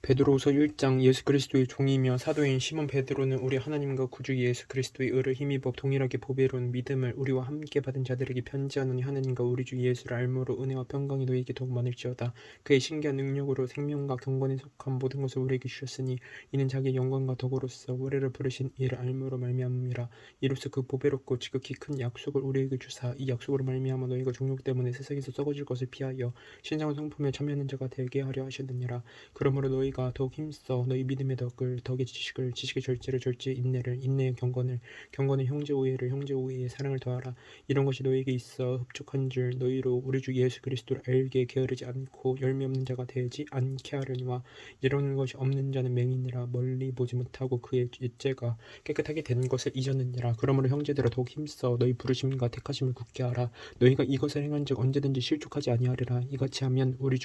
베드로후서 1장. 예수 그리스도의 종이며 사도인 시몬 베드로는 우리 하나님과 구주 예수 그리스도의 의를 힘입어 동일하게 보배로운 믿음을 우리와 함께 받은 자들에게 편지하노니, 하나님과 우리 주 예수를 알므로 은혜와 평강이 너희에게 더욱 많을지어다. 그의 신기한 능력으로 생명과 경건에 속한 모든 것을 우리에게 주셨으니, 이는 자기의 영광과 덕으로서 우리를 부르신 이를 알므로 말미암음이라. 이로써 그 보배롭고 지극히 큰 약속을 우리에게 주사, 이 약속으로 말미암아 너희가 종욕 때문에 세상에서 썩어질 것을 피하여 신성한 성품에 참여하는 자가 되게 하려 하셨느니라. 그러므로 너희가 더욱 힘써 너희 믿음의 덕을, 덕의 지식을, 지식의 절제를, 절제의 인내를, 인내의 경건을, 경건의 형제 우애를, 형제 우애의 사랑을 더하라. 이런 것이 너희에게 있어 흡족한 줄 너희로 우리 주 예수 그리스도를 알게 게으르지 않고 열매 없는 자가 되지 않게 하려니와. 이런 것이 없는 자는 맹인이라 멀리 보지 못하고 그의 옛죄가 깨끗하게 된 것을 잊었느니라. 그러므로 형제들아, 더욱 힘써 너희 부르심과 택하심을 굳게 하라. 너희가 이것을 행한즉 언제든지 실족하지 아니하리라. 이같이 하면 우리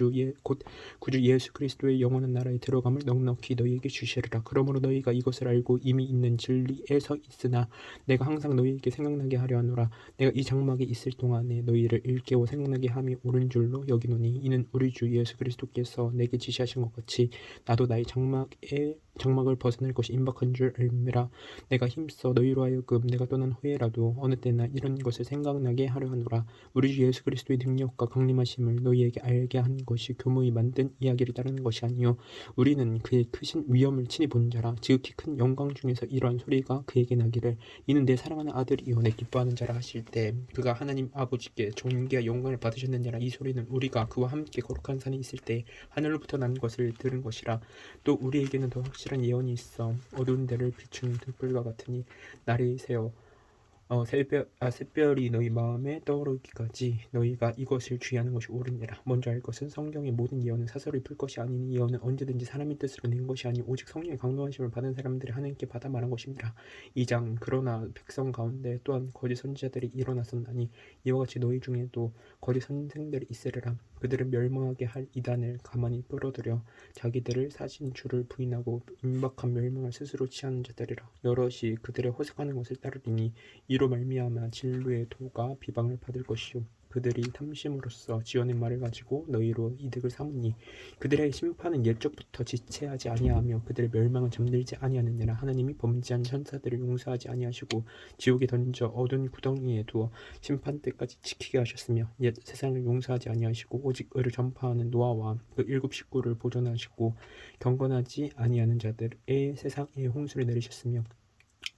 곧 구주 예수 그리스도의 영원한 나라에 들어감을 넉넉히 너희에게 주시리라. 그러므로 너희가 이것을 알고 이미 있는 진리에 서 있으나 내가 항상 너희에게 생각나게 하려 하노라. 내가 이 장막에 있을 동안에 너희를 일깨워 생각나게 함이 옳은 줄로 여기노니, 이는 우리 주 예수 그리스도께서 내게 지시하신 것 같이 나도 나의 장막을 벗어날 것이 임박한 줄 알미라. 내가 힘써 너희로 하여금 내가 떠난 후에라도 어느 때나 이런 것을 생각나게 하려 하노라. 우리 주 예수 그리스도의 능력과 강림하심을 너희에게 알게 한 것이 교무히 만든 이야기를 따르는 것이 아니요 우리는 그의 크신 위엄을 친히 본 자라. 지극히 큰 영광 중에서 이러한 소리가 그에게 나기를, 이는 내 사랑하는 아들이요 내 기뻐하는 자라 하실 때, 그가 하나님 아버지께 존귀와 영광을 받으셨느니라. 이 소리는 우리가 그와 함께 거룩한 산에 있을 때 하늘로부터 난 것을 들은 것이라. 또 우리에게는 더 확실한 예언이 있어 어두운 데를 비추는 등불과 같으니, 날이 새어 샛별이 너희 마음에 떠오르기까지 너희가 이것을 주의하는 것이 옳으니라. 먼저 알 것은 성경의 모든 예언은 사설을 풀 것이 아니니, 예언은 언제든지 사람의 뜻으로 낸 것이 아니 오직 성령의 강동하심을 받은 사람들이 하나님께 받아 말한 것입니다. 2장. 그러나 백성 가운데 또한 거짓 선지자들이 일어났었나니, 이와 같이 너희 중에도 거짓 선생들이 있으리라. 그들은 멸망하게 할 이단을 가만히 끌어들여 자기들을 사신 주를 부인하고 임박한 멸망을 스스로 취하는 자들이라. 여럿이 그들의 호색하는 것을 따르리니, 이로 말미암아 진리의 도가 비방을 받을 것이요 그들이 탐심으로써 지어낸 말을 가지고 너희로 이득을 삼으니, 그들의 심판은 옛적부터 지체하지 아니하며 그들의 멸망은 잠들지 아니하느니라. 하나님이 범죄한 천사들을 용서하지 아니하시고 지옥에 던져 어두운 구덩이에 두어 심판 때까지 지키게 하셨으며, 옛 세상을 용서하지 아니하시고 오직 의를 전파하는 노아와 그 7식구를 보존하시고 경건하지 아니하는 자들의 세상에 홍수를 내리셨으며,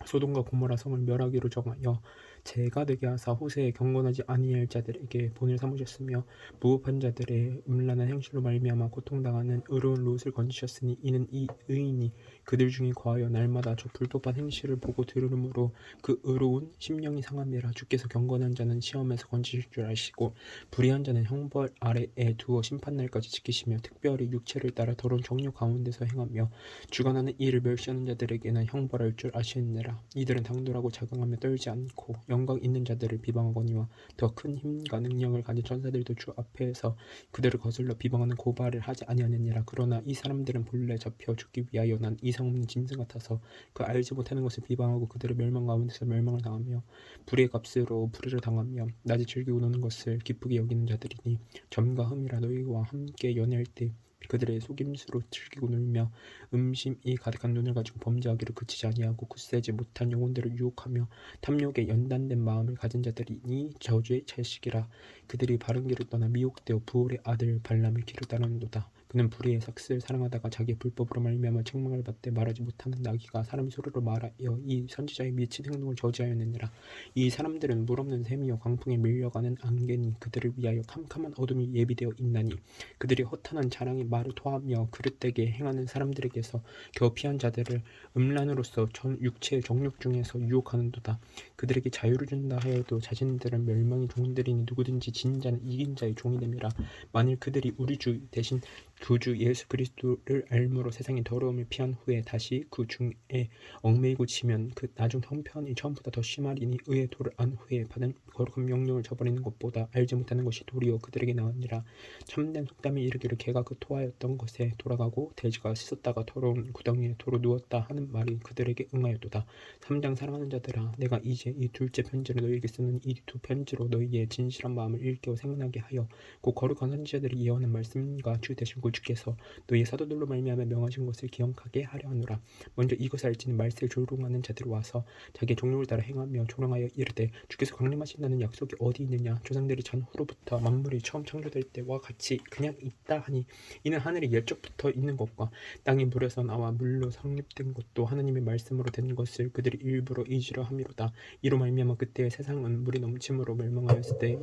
소돔과 고모라 성을 멸하기로 정하여 재가 되게 하사 후세에 경건하지 아니할 자들에게 본을 삼으셨으며, 무법한 자들의 음란한 행실로 말미암아 고통당하는 의로운 롯을 건지셨으니, 이는 이 의인이 그들 중에 거하여 날마다 저 불법한 행실을 보고 들으므로 그 의로운 심령이 상함이라. 주께서 경건한 자는 시험에서 건지실 줄 아시고 불의한 자는 형벌 아래에 두어 심판날까지 지키시며, 특별히 육체를 따라 더러운 정욕 가운데서 행하며 주관하는 이를 멸시하는 자들에게는 형벌할 줄 아시느니라. 이들은 당돌하고 자강하며 떨지 않고 영광 있는 자들을 비방하거니와 더 큰 힘과 능력을 가진 천사들도 주 앞에서 그들을 거슬러 비방하는 고발을 하지 아니하느니라. 그러나 이 사람들은 본래 잡혀 죽기 위하여 난 이상 없는 짐승 같아서 그 알지 못하는 것을 비방하고 그들의 멸망 가운데서 멸망을 당하며 불의 값으로 불의를 당하며 낮에 즐기고 노는 것을 기쁘게 여기는 자들이니, 점과 흠이라 너희와 함께 연애할 때 그들의 속임수로 즐기고 놀며 음심이 가득한 눈을 가지고 범죄하기를 그치지 아니하고 굳세지 못한 영혼들을 유혹하며 탐욕에 연단된 마음을 가진 자들이니 저주의 자식이라. 그들이 바른 길을 떠나 미혹되어 부올의 아들 발람의 길을 따르는도다. 그는 불의의 삭슬을 사랑하다가 자기의 불법으로 말미암아 책망을 받되 말하지 못하는 나귀가 사람의 소리로 말하여 이 선지자의 미친 행동을 저지하였느니라. 이 사람들은 물 없는 샘이요 광풍에 밀려가는 안개니, 그들을 위하여 캄캄한 어둠이 예비되어 있나니, 그들이 허탄한 자랑의 말을 토하며 그릇되게 행하는 사람들에게서 겨우 피한 자들을 음란으로서 육체의 정욕 중에서 유혹하는도다. 그들에게 자유를 준다 하여도 자신들은 멸망의 종들이니, 누구든지 진 자는 이긴 자의 종이 됨이라. 만일 그들이 우리 주 대신 구주 예수 그리스도를 알므로 세상의 더러움을 피한 후에 다시 그 중에 얽매이고 지면 그 나중 형편이 처음보다 더 심하리니, 의의 도를 안 후에 받은 거룩한 명령을 저버리는 것보다 알지 못하는 것이 도리요 그들에게 나으니라. 참된 속담이 이르기를 개가 그 토하였던 것에 돌아가고 돼지가 씻었다가 더러운 구덩이에 도로 누웠다 하는 말이 그들에게 응하였도다. 3장. 사랑하는 자들아, 내가 이제 이 둘째 편지를 너희에게 쓰는 이 두 편지로 너희의 진실한 마음을 일깨워 생각나게 하여 곧 거룩한 선지자들이 예언한 말씀과 주 대신 구주 주께서 너희 사도들로 말미암아 명하신 것을 기억하게 하려 하노라. 먼저 이것을 알지는 말세에 조롱하는 자들이 와서 자기의 종류를 따라 행하며 조롱하여 이르되 주께서 강림하신다는 약속이 어디 있느냐. 조상들이 전후로부터 만물이 처음 창조될 때와 같이 그냥 있다 하니 이는 하늘이 옛적부터 있는 것과 땅이 물에서 나와 물로 성립된 것도 하나님의 말씀으로 된 것을 그들이 일부러 잊으려 함이로다. 이로 말미암아 그때의 세상은 물이 넘침으로 멸망하였을 때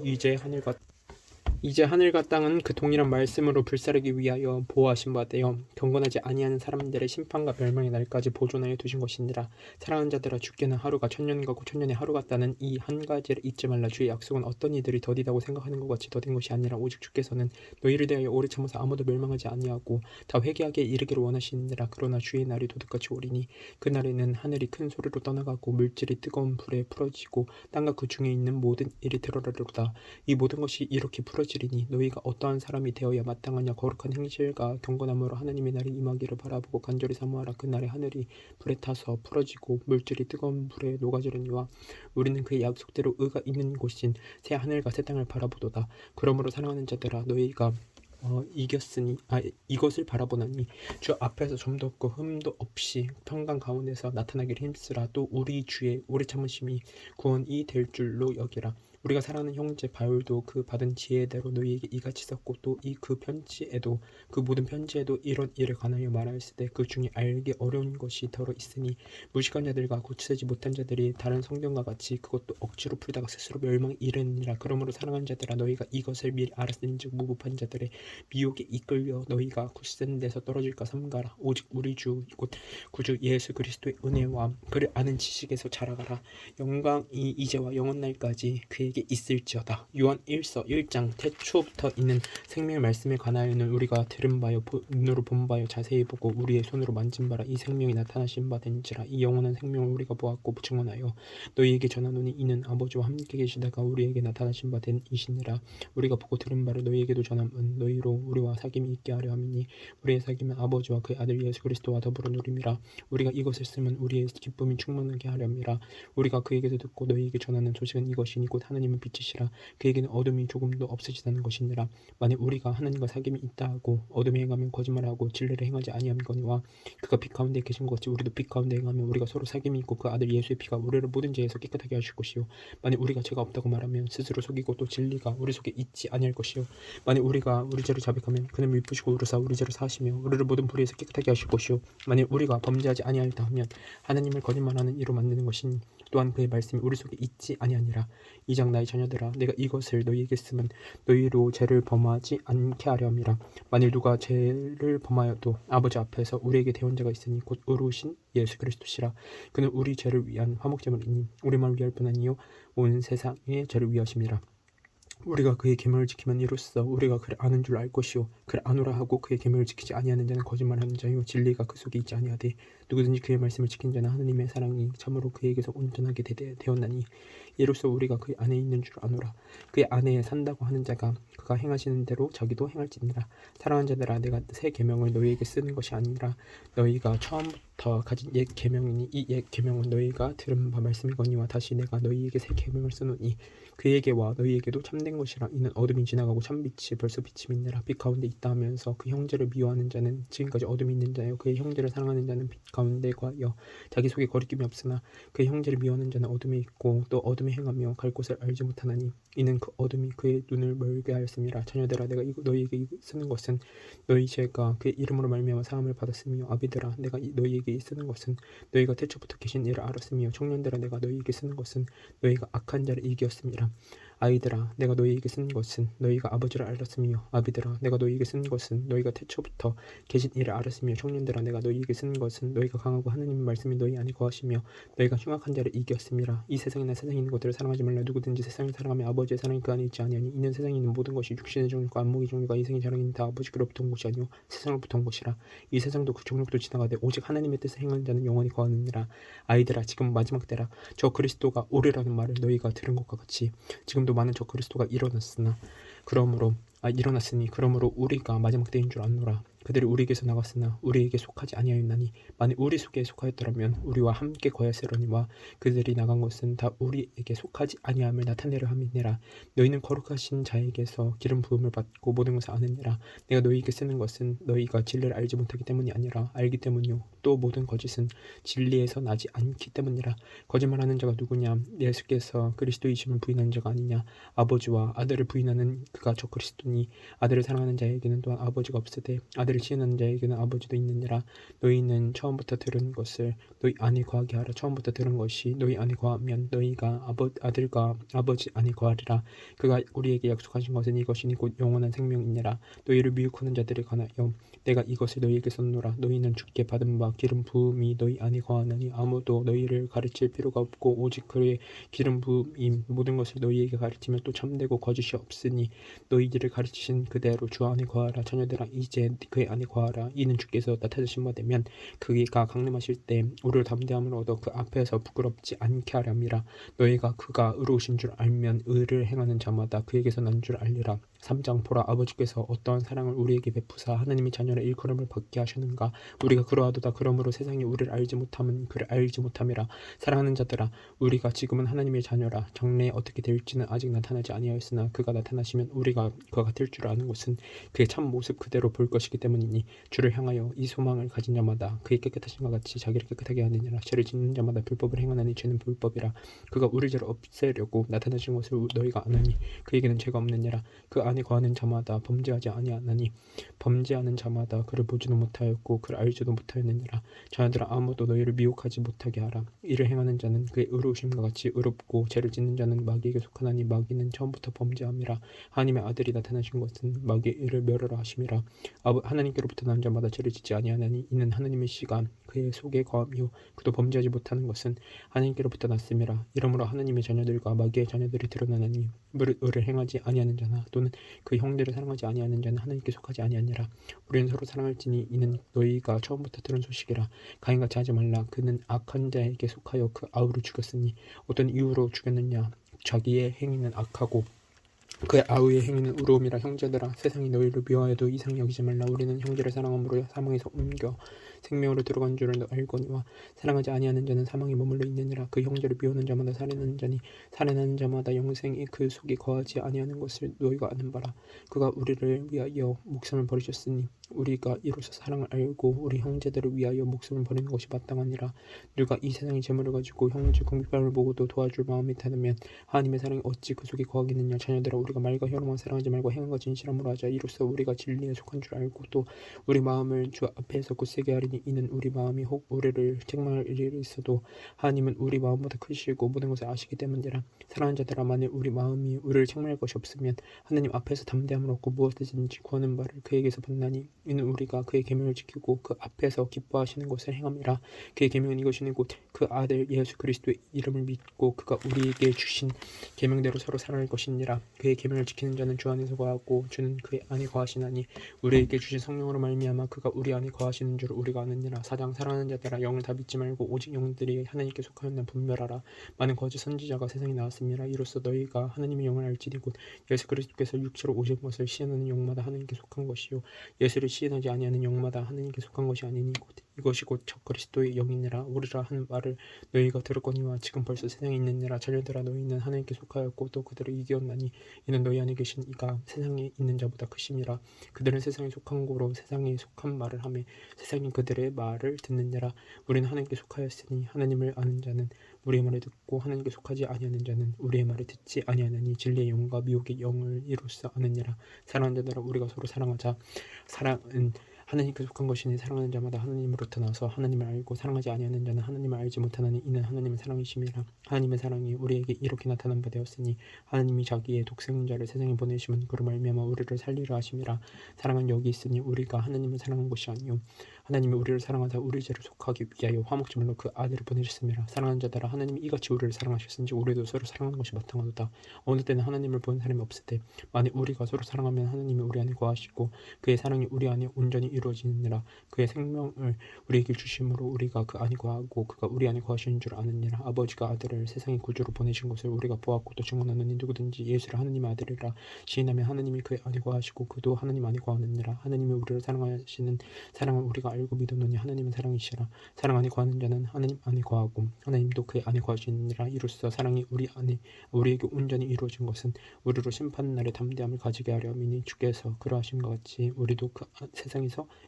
이제 하늘과 땅은 그 동일한 말씀으로 불사르기 위하여 보호하신 바 되어 경건하지 아니하는 사람들의 심판과 멸망의 날까지 보존하여 두신 것이니라. 사랑하는 자들아, 주께는 하루가 천년 같고 천년의 하루 같다는 이 한 가지를 잊지 말라. 주의 약속은 어떤 이들이 더디다고 생각하는 것 같이 더딘 것이 아니라 오직 주께서는 너희를 대하여 오래 참아서 아무도 멸망하지 아니하고 다 회개하게 이르기를 원하시니라. 그러나 주의 날이 도둑같이 오리니 그날에는 하늘이 큰 소리로 떠나가고 물질이 뜨거운 불에 풀어지고 땅과 그 중에 있는 모든 일이 드러나리로다. 이 모든 것이 이렇게 풀어지리니 너희가 어떠한 사람이 되어야 마땅하냐. 거룩한 행실과 경건함으로 하나님의 날이 임하기를 바라보고 간절히 사모하라. 그날에 하늘이 불에 타서 풀어지고 물질이 뜨거운 불에 녹아지려니와 우리는 그의 약속대로 의가 있는 곳인 새 하늘과 새 땅을 바라보도다. 그러므로 사랑하는 자들아, 너희가 이것을 바라보나니 주 앞에서 점도 없고 흠도 없이 평강 가운데서 나타나기를 힘쓰라. 또 우리 주의 오래 참으심이 구원이 될 줄로 여기라. 우리가 사랑하는 형제 바울도 그 받은 지혜대로 너희에게 이같이 썼고 또 그 모든 편지에도 이런 일을 관하여 말하였을 때 그 중에 알기 어려운 것이 더러 있으니 무식한 자들과 고치지 못한 자들이 다른 성경과 같이 그것도 억지로 풀다가 스스로 멸망에 이르느니라. 그러므로 사랑하는 자들아, 너희가 이것을 미리 알았은즉 무법한 자들의 미혹에 이끌려 너희가 굳센 데서 떨어질까 삼가라. 오직 우리 주 곧 구주 예수 그리스도의 은혜와 그를 아는 지식에서 자라가라. 영광이 이제와 영원날까지 그에게 있을지어다. 요한 1서 1장 태초부터 있는 생명의 말씀에 관하여는 우리가 들은 바요 눈으로 본 바요 자세히 보고 우리의 손으로 만진 바라. 이 생명이 나타나신 바 된지라. 이 영원한 생명을 우리가 보았고 증언하여 너희에게 전하노니 이는 아버지와 함께 계시다가 우리에게 나타나신 바 된 이시니라. 우리가 보고 들은 바를 너희에게도 전함은 너희로 우리와 사귐이 있게 하려 함이니 우리의 사귐은 아버지와 그의 아들 예수 그리스도와 더불어 누림이라. 우리가 이것을 쓰면 우리의 기쁨이 충만하게 하렵니다. 우리가 그에게서 듣고 너희에게 전하는 소식은 이것이니 곧 하나님은 빛이시라. 그에게는 어둠이 조금도 없으시다는 것이니라. 만일 우리가 하나님과 사귐이 있다 하고 어둠에 행하면 거짓말하고 진리를 행하지 아니함이거니와 그가 빛 가운데 계신 것 같이 우리도 빛 가운데 행하면 우리가 서로 사귐이 있고 그 아들 예수의 피가 우리를 모든 죄에서 깨끗하게 하실 것이요 만일 우리가 죄가 없다고 말하면 스스로 속이고 또 진리가 우리 속에 있지 아니할 것이요 만일 우리가 우리 죄를 자백하면 그는 미쁘시고 우리사 우리 죄를 사하시며 우리를 모든 불의에서 깨끗하게 하실 것이요 만일 우리가 범죄하지 아니하였다 하면 하나님을 거짓말하는 이로 만드는 것이니 또한 그의 말씀이 우리 속에 있지 아니하니라. 이장 나의 자녀들아, 내가 이것을 너희에게 쓰면 너희로 죄를 범하지 않게 하려 함이라. 만일 누가 죄를 범하여도 아버지 앞에서 우리에게 대언자가 있으니 곧 의로우신 예수 그리스도시라. 그는 우리 죄를 위한 화목제물이니 우리만 위할 뿐 아니요 온 세상의 죄를 위하심이라. 우리가 그의 계명을 지키면 이로써 우리가 그를 아는 줄 알 것이요 그를 아노라 하고 그의 계명을 지키지 아니하는 자는 거짓말하는 자요 진리가 그 속에 있지 아니하되 누구든지 그의 말씀을 지킨 자는 하나님의 사랑이 참으로 그에게서 온전하게 되었나니 이로써 우리가 그의 안에 있는 줄 아노라. 그의 안에 산다고 하는 자가 그가 행하시는 대로 자기도 행할지니라. 사랑하는 자들아, 내가 새 계명을 너희에게 쓰는 것이 아니라 너희가 처음부터 가진 옛 계명이니 이 옛 계명은 너희가 들은 바 말씀이거니와 다시 내가 너희에게 새 계명을 쓰노니 그에게와 너희에게도 참된 것이라. 이는 어둠이 지나가고 참빛이 벌써 비침이 있느라. 빛 가운데 있다 하면서 그 형제를 미워하는 자는 지금까지 어둠이 있는 자요 그의 형제를 사랑하는 자는 빛 가운데 거하여 자기 속에 거리낌이 없으나 그의 형제를 미워하는 자는 어둠에 있고 또 어둠에 행하며 갈 곳을 알지 못하나니 이는 그 어둠이 그의 눈을 멀게 하였음이라. 자녀들아, 내가 너희에게 쓰는 것은 너희 죄가 그의 이름으로 말미암아 사함을 받았으며 아비들아, 내가 너희에게 쓰는 것은 너희가 태초부터 계신 일을 알았으며 청년들아, 내가 너희에게 쓰는 것은 너희가 악한 자를 이기었음이라. 아이들아, 내가 너희에게 쓴 것은 너희가 아버지를 알았으며 아비들아, 내가 너희에게 쓴 것은 너희가 태초부터 계신 일을 알았으며 청년들아, 내가 너희에게 쓴 것은 너희가 강하고 하나님의 말씀이 너희 안에 거하시며 너희가 흉악한 자를 이겼음이라. 이 세상이나 세상에 있는 것들을 사랑하지 말라. 누구든지 세상을 사랑하며 아버지의 사랑이 그 안에 있지 아니하니 이는 세상에 있는 모든 것이 육신의 정욕과 안목의 정욕과 이생의 자랑이 다 아버지께로부터 온 것이 아니요 세상으로부터 온 것이라. 이 세상도 그 정욕도 지나가되 오직 하나님의 뜻을 행하는 자는 영원히 거하느니라. 아이들아, 지금 마지막 때라. 저 그리스도가 오리라는 말을 너희가 들은 것과 같이 지금도 많은 저 그리스도가 일어났으니 그러므로 우리가 마지막 때인 줄 아노라. 그들이 우리에게서 나갔으나 우리에게 속하지 아니하였나니 만일 우리 속에 속하였더라면 우리와 함께 거하였으려니와 그들이 나간 것은 다 우리에게 속하지 아니함을 나타내려 함이니라. 너희는 거룩하신 자에게서 기름 부음을 받고 모든 것을 아느니라. 내가 너희에게 쓰는 것은 너희가 진리를 알지 못하기 때문이 아니라 알기 때문이요 또 모든 거짓은 진리에서 나지 않기 때문이라. 거짓말하는 자가 누구냐? 예수께서 그리스도이심을 부인하는 자가 아니냐? 아버지와 아들을 부인하는 그가 저 그리스도니 아들을 사랑하는 자에게는 또한 아버지가 없으되 아들을 시인하는 자에게는 아버지도 있느니라. 너희는 처음부터 들은 것을 너희 안에 거하게 하라. 처음부터 들은 것이 너희 안에 거하면 너희가 아들과 아버지 안에 거하리라. 그가 우리에게 약속하신 것은 이것이니 곧 영원한 생명이니라. 너희를 미혹하는 자들에 관하여 내가 이것을 너희에게 썼노라. 너희는 주께 받은 바 기름 부음이 너희 안에 거하나니 아무도 너희를 가르칠 필요가 없고 오직 그의 기름 부음이 모든 것을 너희에게 가르치며 또 참되고 거짓이 없으니 너희들을 가르치신 그대로 주 안에 거하라. 자녀들아 이제 그의 안에 거하라. 이는 주께서 나타나신 바 되면 그가 강림하실 때 우리를 담대함을 얻어 그 앞에서 부끄럽지 않게 하렵니다. 너희가 그가 의로우신 줄 알면 의를 행하는 자마다 그에게서 난 줄 알리라. 3장 보라 아버지께서 어떠한 사랑을 우리에게 베푸사 하나님의 자녀를 일컬음을 받게 하셨는가. 우리가 그러하도다. 그러므로 세상이 우리를 알지 못함은 그를 알지 못함이라. 사랑하는 자들아 우리가 지금은 하나님의 자녀라. 장래에 어떻게 될지는 아직 나타나지 아니하였으나 그가 나타나시면 우리가 그와 같을 줄 아는 것은 그의 참 모습 그대로 볼 것이기 때문이니 주를 향하여 이 소망을 가진 자마다 그의 깨끗하신 것 같이 자기를 깨끗하게 하느니라. 죄를 짓는 자마다 불법을 행하나니 죄는 불법이라. 그가 우리 죄를 없애려고 나타나신 것을 너희가 아나니 그에게는 죄가 없느니라. 그 안에 거하는 자마다 범죄하지 아니하나니 범죄하는 자마다 그를 보지도 못하였고 그를 알지도 못하였느니라. 자녀들아 아무도 너희를 미혹하지 못하게 하라. 이를 행하는 자는 그의 의로우심과 같이 의롭고 죄를 짓는 자는 마귀에게 속하나니 마귀는 처음부터 범죄함이라. 하나님의 아들이 나타나신 것은 마귀의 일을 멸하라 하심이라. 하나님께로부터 난 자마다 죄를 짓지 아니하나니 이는 하나님의 씨가 그의 속에 거함이요 그도 범죄하지 못하는 것은 하나님께로부터 났음이라. 이러므로 하나님의 자녀들과 마귀의 자녀들이 드러나나니 의를 행하지 아니하는 자나 또는 그 형제를 사랑하지 아니하는 자는 하나님께 속하지 아니하니라. 우리는 서로 사랑할지니 이는 너희가 처음부터 들은 소식이라. 가인같이 하지 말라. 그는 악한 자에게 속하여 그 아우를 죽였으니 어떤 이유로 죽였느냐. 자기의 행위는 악하고 그의 아우의 행위는 의로움이라. 형제들아 세상이 너희를 미워해도 이상히 여기지 말라. 우리는 형제를 사랑함으로 사망에서 옮겨 생명으로 들어간 줄을 알거니와 사랑하지 아니하는 자는 사망에 머물러 있느니라. 그 형제를 미워하는 자마다 살인하는 자니 살인하는 자마다 영생이 그 속에 거하지 아니하는 것을 너희가 아는 바라. 그가 우리를 위하여 목숨을 버리셨으니 우리가 이로써 사랑을 알고 우리 형제들을 위하여 목숨을 버리는 것이 마땅하니라. 누가 이 세상의 재물을 가지고 형제 궁핍함을 보고도 도와줄 마음이 닿으면 하나님의 사랑이 어찌 그 속에 거하겠느냐. 자녀들아 우리가 말과 혀로만 사랑하지 말고 행함과 진실함으로 하자. 이로써 우리가 진리에 속한 줄 알고 또 우리 마음을 주 앞에서 굳세게 하리니 이는 우리 마음이 혹 우리를 책망할 일이 있어도 하나님은 우리 마음보다 크시고 모든 것을 아시기 때문이라. 사랑하는 자들아 만일 우리 마음이 우리를 책망할 것이 없으면 하나님 앞에서 담대함을 얻고 무엇이든지 구하는 바를 그에게서 받나니 이는 우리가 그의 계명을 지키고 그 앞에서 기뻐하시는 것을 행함이라. 그의 계명은 이것이니 곧 그 아들 예수 그리스도의 이름을 믿고 그가 우리에게 주신 계명대로 서로 사랑할 것이니라. 그의 계명을 지키는 자는 주 안에서 거하고 주는 그의 안에 거하시나니 우리에게 주신 성령으로 말미암아 그가 우리 안에 거하시는 줄 우리가 아느니라. 4장 사랑하는 자들아 영을 다 믿지 말고 오직 영들이 하나님께 속하였나 분별하라. 많은 거짓 선지자가 세상에 나왔음이라. 이로써 너희가 하나님의 영을 알지니 곧 예수 그리스도께서 육체로 오신 것을 시인하는 영마다 하나님께 속한 것이요 예수를 시인하지 아니하는 영마다 하나님께 속한 것이 아니니 이것이 곧 적 그리스도의 영이니라. 우리라 하는 말을 너희가 들었거니와 지금 벌써 세상에 있느니라. 자녀들아 너희는 하나님께 속하였고 또 그들을 이기었나니 이는 너희 안에 계신 이가 세상에 있는 자보다 크심이라. 그들은 세상에 속한 고로 세상에 속한 말을 하며 세상이 그들의 말을 듣느니라. 우리는 하나님께 속하였으니 하나님을 아는 자는 우리의 말을 듣고 하나님께 속하지 아니하는 자는 우리의 말을 듣지 아니하나니 진리의 영과 미혹의 영을 이로써 아느니라. 사랑하는 자들아 우리가 서로 사랑하자. 사랑은 하나님께 속한 것이니 사랑하는 자마다 하나님으로부터 나서 하나님을 알고 사랑하지 아니하는 자는 하나님을 알지 못하나니 이는 하나님의 사랑이심이라. 하나님의 사랑이 우리에게 이렇게 나타난 바 되었으니 하나님이 자기의 독생자를 세상에 보내심은 그로 말미암아 우리를 살리려 하심이라. 사랑은 여기 있으니 우리가 하나님을 사랑한 것이 아니요 하나님이 우리를 사랑하사 우리 죄를 속하기 위하여 화목제물로 그 아들을 보내셨음이라. 사랑하는 자들아, 하나님이 이같이 우리를 사랑하셨은지 우리도 서로 사랑하는 것이 마땅하도다. 어느 때는 하나님을 본 사람이 없을 때 만일 우리가 서로 사랑하면 하나님이 우리 안에 거하시고 그의 사랑이 우리 안에 온전히 이루어지느니라. 그의 생명을 우리에게 주심으로 우리가 그 안에 거하고 그가 우리 안에 거하시는 줄 아느니라. 아버지가 아들을 세상의 구주로 보내신 것을 우리가 보았고 또 증언하느니 누구든지 예수를 하나님의 아들이라 시인하면 하나님이 그의 안에 거하시고 그도 하나님 안에 거하느니라. 하나님이 우리를 사랑하시는 사랑을 우리가 알고 믿었노니 하나님은 사랑이시라. 사랑 안에 거하는 자는 하나님 안에 거하고 하나님도 그의 안에 거하시느니라. 이로써 사랑이 우리에게 온전히 이루어진 것은 우리로 심판 날에 담대함을 가지게 하려 함이니 주께서 그러하신 것 같이 우리도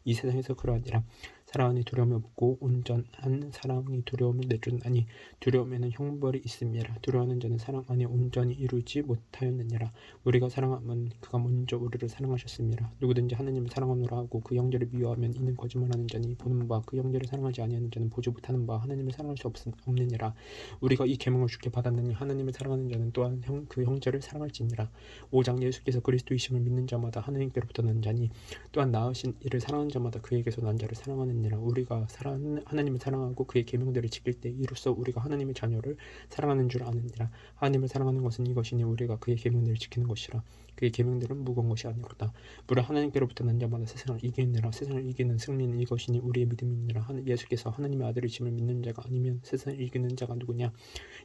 이 세상에서 그러하니라. 사랑 안에 두려움이 없고 온전한 사랑이 두려움을 내쫓나니 두려움에는 형벌이 있음이라. 두려워하는 자는 사랑 안에 온전히 이루지 못하였느니라. 우리가 사랑하면 그가 먼저 우리를 사랑하셨음이라. 누구든지 하나님을 사랑하노라 하고 그 형제를 미워하면 이는 거짓말하는 자니 보는 바 그 형제를 사랑하지 아니하는 자는 보지 못하는 바 하나님을 사랑할 수 없느니라. 우리가 이 계명을 주께 받았느니 하나님을 사랑하는 자는 또한 그 형제를 사랑할지니라. 5장 예수께서 그리스도이심을 믿는 자마다 하나님께로부터 난 자니 또한 낳으신 이를 사랑하는 자마다 그에게서 난 자를 사랑하느니라. 우리가 하나님을 사랑하고 그의 계명들을 지킬 때 이로써 우리가 하나님의 자녀를 사랑하는 줄 아느니라. 하나님을 사랑하는 것은 이것이니 우리가 그의 계명들을 지키는 것이라. 그의 계명들은 무거운 것이 아니로다. 무릇 하나님께로부터 난 자마다 세상을 이기느니라. 세상을 이기는 승리는 이것이니 우리의 믿음이니라. 예수께서 하나님의 아들이심을 믿는 자가 아니면 세상을 이기는 자가 누구냐?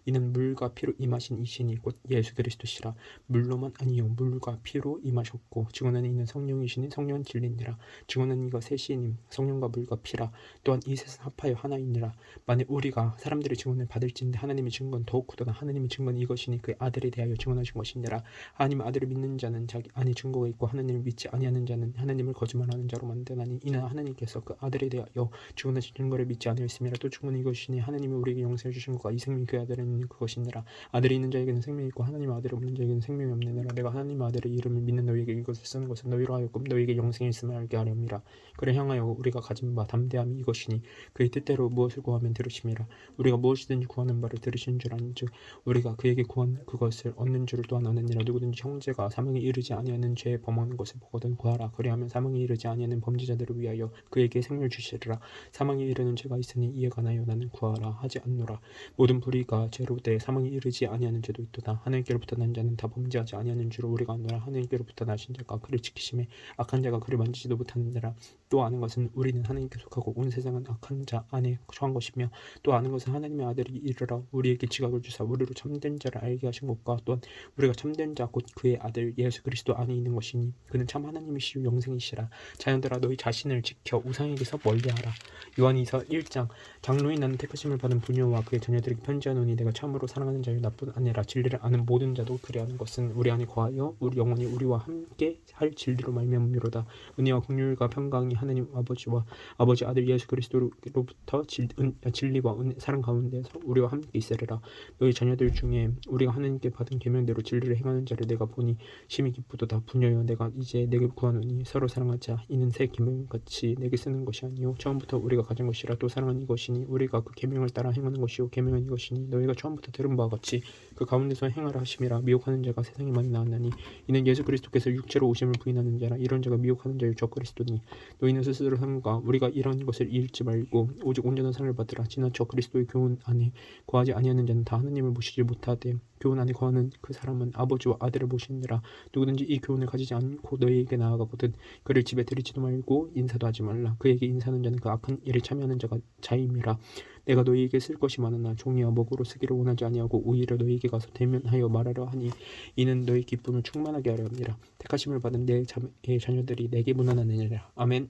이는 물과 피로 임하신 이신이 곧 예수 그리스도시라. 물로만 아니요 물과 피로 임하셨고 증언하는 이는 성령이시니 성령은 진리니라. 증언하는 이가 셋이니 성령과 물과 피라. 또한 이 셋은 합하여 하나이니라. 만일 우리가 사람들의 증언을 받을진대 하나님의 증거는 더욱 크도다. 하나님의 증거는 이것이니 그의 아들에 대하여 증언하신 것이니라. 하나님 아들을 믿는 자는 자기 안에 증거가 있고 하나님을 믿지 아니하는 자는 하나님을 거짓말하는 자로 만드나니 이는 하나님께서 그 아들에 대하여 증언하신 증거를 믿지 아니하였음이라. 또 증언은 이것이니 하나님이 우리에게 영생을 주신 것과 이 생명이 그 아들에 있는 그것이니라. 아들이 있는 자에게는 생명이 있고 하나님의 아들을 없는 자에게는 생명이 없느니라. 내가 하나님의 아들의 이름을 믿는 너희에게 이것을 쓰는 것은 너희로 하여금 너희에게 영생이 있음을 알게 하렵니다. 그를 향하여 우리가 가진 바 담대함이 이것이니 그의 뜻대로 무엇을 구하면 들으심이라. 우리가 무엇이든지 구하는 바를 들으시는 줄 아는즉 우리가 그에게 구한 그것을 얻는 줄을 또한 아느니라. 누구든지 형제가 사망에 이르지 아니하는 죄에 범하는 것을 보거든 구하라. 그리하면 사망에 이르지 아니하는 범죄자들을 위하여 그에게 생명을 주시리라. 사망에 이르는 죄가 있으니 이에 관하여 나는 구하라 하지 않노라. 모든 불의가 죄로 돼 사망에 이르지 아니하는 죄도 있도다. 하나님께로부터 난 자는 다 범죄하지 아니하는 줄을 우리가 아노라. 하나님께로부터 나신 자가 그를 지키심에 악한 자가 그를 만지지도 못하느니라. 또 아는 것은 우리는 하나님께 속하고 온 세상은 악한 자 안에 처한 것이며 또 아는 것은 하나님의 아들이 이르러 우리에게 지각을 주사 우리로 참된 자를 알게 하신 것과 또한 우리가 참된 자 곧 그의 아들 예수 그리스도 안에 있는 것이니 그는 참 하나님이시요 영생이시라. 자녀들아 너희 자신을 지켜 우상에게서 멀리하라. 요한이서 1장 장로인 나는 택하심을 받은 부녀와 그의 자녀들에게 편지하노니 내가 참으로 사랑하는 자여 나뿐 아니라 진리를 아는 모든 자도 그리하는 것은 우리 안에 거하여 우리 영혼이 우리와 함께 할 진리로 말미암음이로다. 은혜와 긍휼과 평강이 하나님 아버지와 아버지 아들 예수 그리스도로부터 진리와 사랑 가운데서 우리와 함께 있으리라. 너희 자녀들 중에 우리가 하나님께 받은 계명대로 진리를 행하는 자를 내가 보니 심히 기쁘도다. 부녀여 내가 이제 내게 구하노니 서로 사랑하자. 이는 새 계명같이 내게 쓰는 것이 아니요 처음부터 우리가 가진 것이라. 또 사랑은 이것이니 우리가 그 계명을 따라 행하는 것이요 계명은 이것이니 너희가 처음부터 들은 바와 같이 그 가운데서 행하라 하심이라. 미혹하는 자가 세상에 많이 나왔나니 이는 예수 그리스도께서 육체로 오심을 부인하는 자라. 이런 자가 미혹하는 자요 저 그리스도니 너희는 스스로 삼가 우리가 이런 것을 잃지 말고 오직 온전한 상을 받으라. 지나쳐 그리스도의 교훈 안에 거하지 아니하는 자는 다 하나님을 모시지 못하되 교훈 안에 거하는 그 사람은 아버지와 아들을 모시니라. 누구든지 이 교훈을 가지지 않고 너희에게 나아가거든 그를 집에 들이지도 말고 인사도 하지 말라. 그에게 인사하는 자는 그 악한 일에 참여하는 자임이라. 내가 너희에게 쓸 것이 많으나 종이와 먹으로 쓰기를 원하지 아니하고 오히려 너희에게 가서 대면하여 말하려 하니 이는 너희 기쁨을 충만하게 하려 함이라. 택하심을 받은 내 자녀들이 내게 문안하느니라. 아멘.